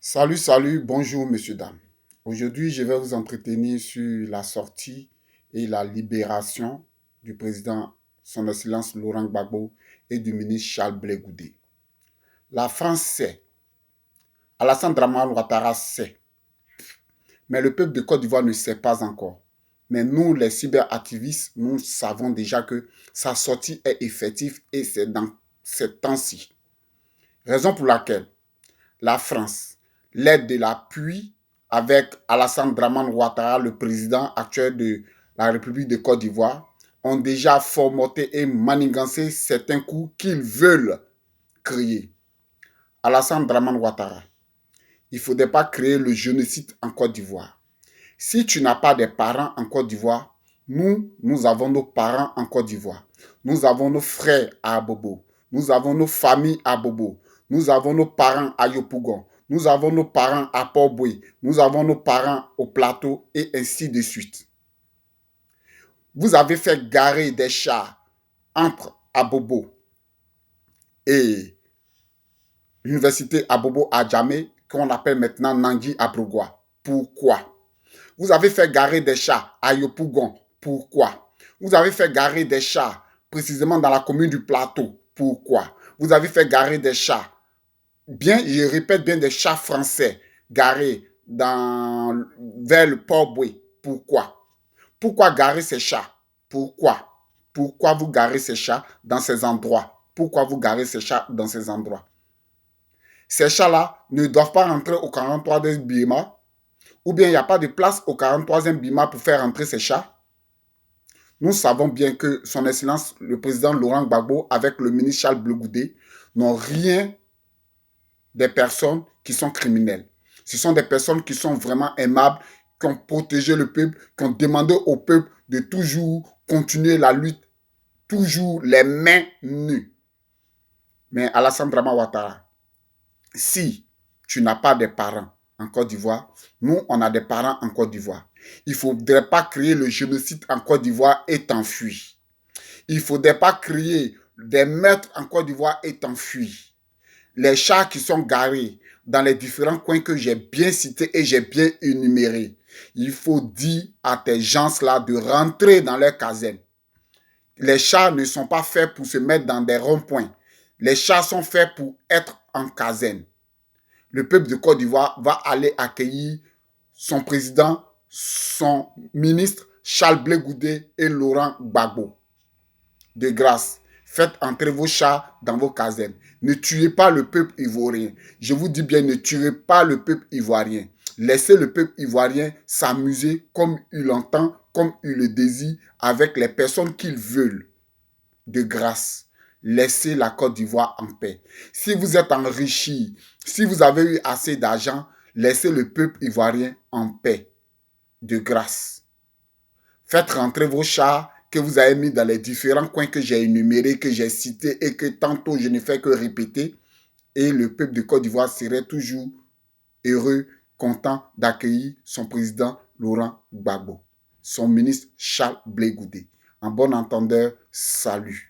Salut, bonjour, messieurs, dames. Aujourd'hui, je vais vous entretenir sur la sortie et la libération du président, son Excellence Laurent Gbagbo, et du ministre Charles Blé Goudé. La France sait, Alassane Dramane Ouattara sait, mais le peuple de Côte d'Ivoire ne sait pas encore. Mais nous, les cyberactivistes, nous savons déjà que sa sortie est effective et c'est dans ces temps-ci. Raison pour laquelle la France, l'aide de l'appui avec Alassane Dramane Ouattara, le président actuel de la République de Côte d'Ivoire, ont déjà formaté et manigancé certains coups qu'ils veulent créer. Alassane Dramane Ouattara, il ne faudrait pas créer le génocide en Côte d'Ivoire. Si tu n'as pas de parents en Côte d'Ivoire, nous avons nos parents en Côte d'Ivoire. Nous avons nos frères à Abobo. Nous avons nos familles à Bobo. Nous avons nos parents à Yopougon. Nous avons nos parents à Port-Boué. Nous avons nos parents au plateau et ainsi de suite. Vous avez fait garer des chars entre Abobo et l'université Abobo à Djamé, qu'on appelle maintenant Nangui Abrougua. Pourquoi? Vous avez fait garer des chars à Yopougon. Pourquoi? Vous avez fait garer des chars précisément dans la commune du Plateau. Pourquoi? Vous avez fait garer des chars, je répète bien, des chars français garés vers le Port-Boué. Pourquoi? Pourquoi garer ces chars? Pourquoi? Pourquoi vous garez ces chars dans ces endroits? Pourquoi vous garez ces chars dans ces endroits? Ces chars-là ne doivent pas rentrer au 43 de Bima. Ou bien il n'y a pas de place au 43e BIMA pour faire entrer ces chars. Nous savons bien que son Excellence, le président Laurent Gbagbo, avec le ministre Charles Blé Goudé, n'ont rien des personnes qui sont criminelles. Ce sont des personnes qui sont vraiment aimables, qui ont protégé le peuple, qui ont demandé au peuple de toujours continuer la lutte, toujours les mains nues. Mais Alassane Dramane Ouattara, si tu n'as pas de parents en Côte d'Ivoire, nous, on a des parents en Côte d'Ivoire. Il ne faudrait pas créer le génocide en Côte d'Ivoire et t'enfuir. Il ne faudrait pas créer des meurtres en Côte d'Ivoire et t'enfuir. Les chars qui sont garés dans les différents coins que j'ai bien cités et j'ai bien énumérés, il faut dire à tes gens-là de rentrer dans leur caserne. Les chars ne sont pas faits pour se mettre dans des ronds-points. Les chars sont faits pour être en caserne. Le peuple de Côte d'Ivoire va aller accueillir son président, son ministre Charles Blé Goudé et Laurent Gbagbo. De grâce, faites entrer vos chars dans vos casernes. Ne tuez pas le peuple ivoirien. Je vous dis bien, ne tuez pas le peuple ivoirien. Laissez le peuple ivoirien s'amuser comme il l'entend, comme il le désire, avec les personnes qu'il veut. De grâce. Laissez la Côte d'Ivoire en paix. Si vous êtes enrichi, si vous avez eu assez d'argent, laissez le peuple ivoirien en paix. De grâce. Faites rentrer vos chars que vous avez mis dans les différents coins que j'ai énumérés, que j'ai cités et que tantôt je ne fais que répéter. Et le peuple de Côte d'Ivoire serait toujours heureux, content d'accueillir son président Laurent Gbagbo, son ministre Charles Blé Goudé. En bon entendeur, salut.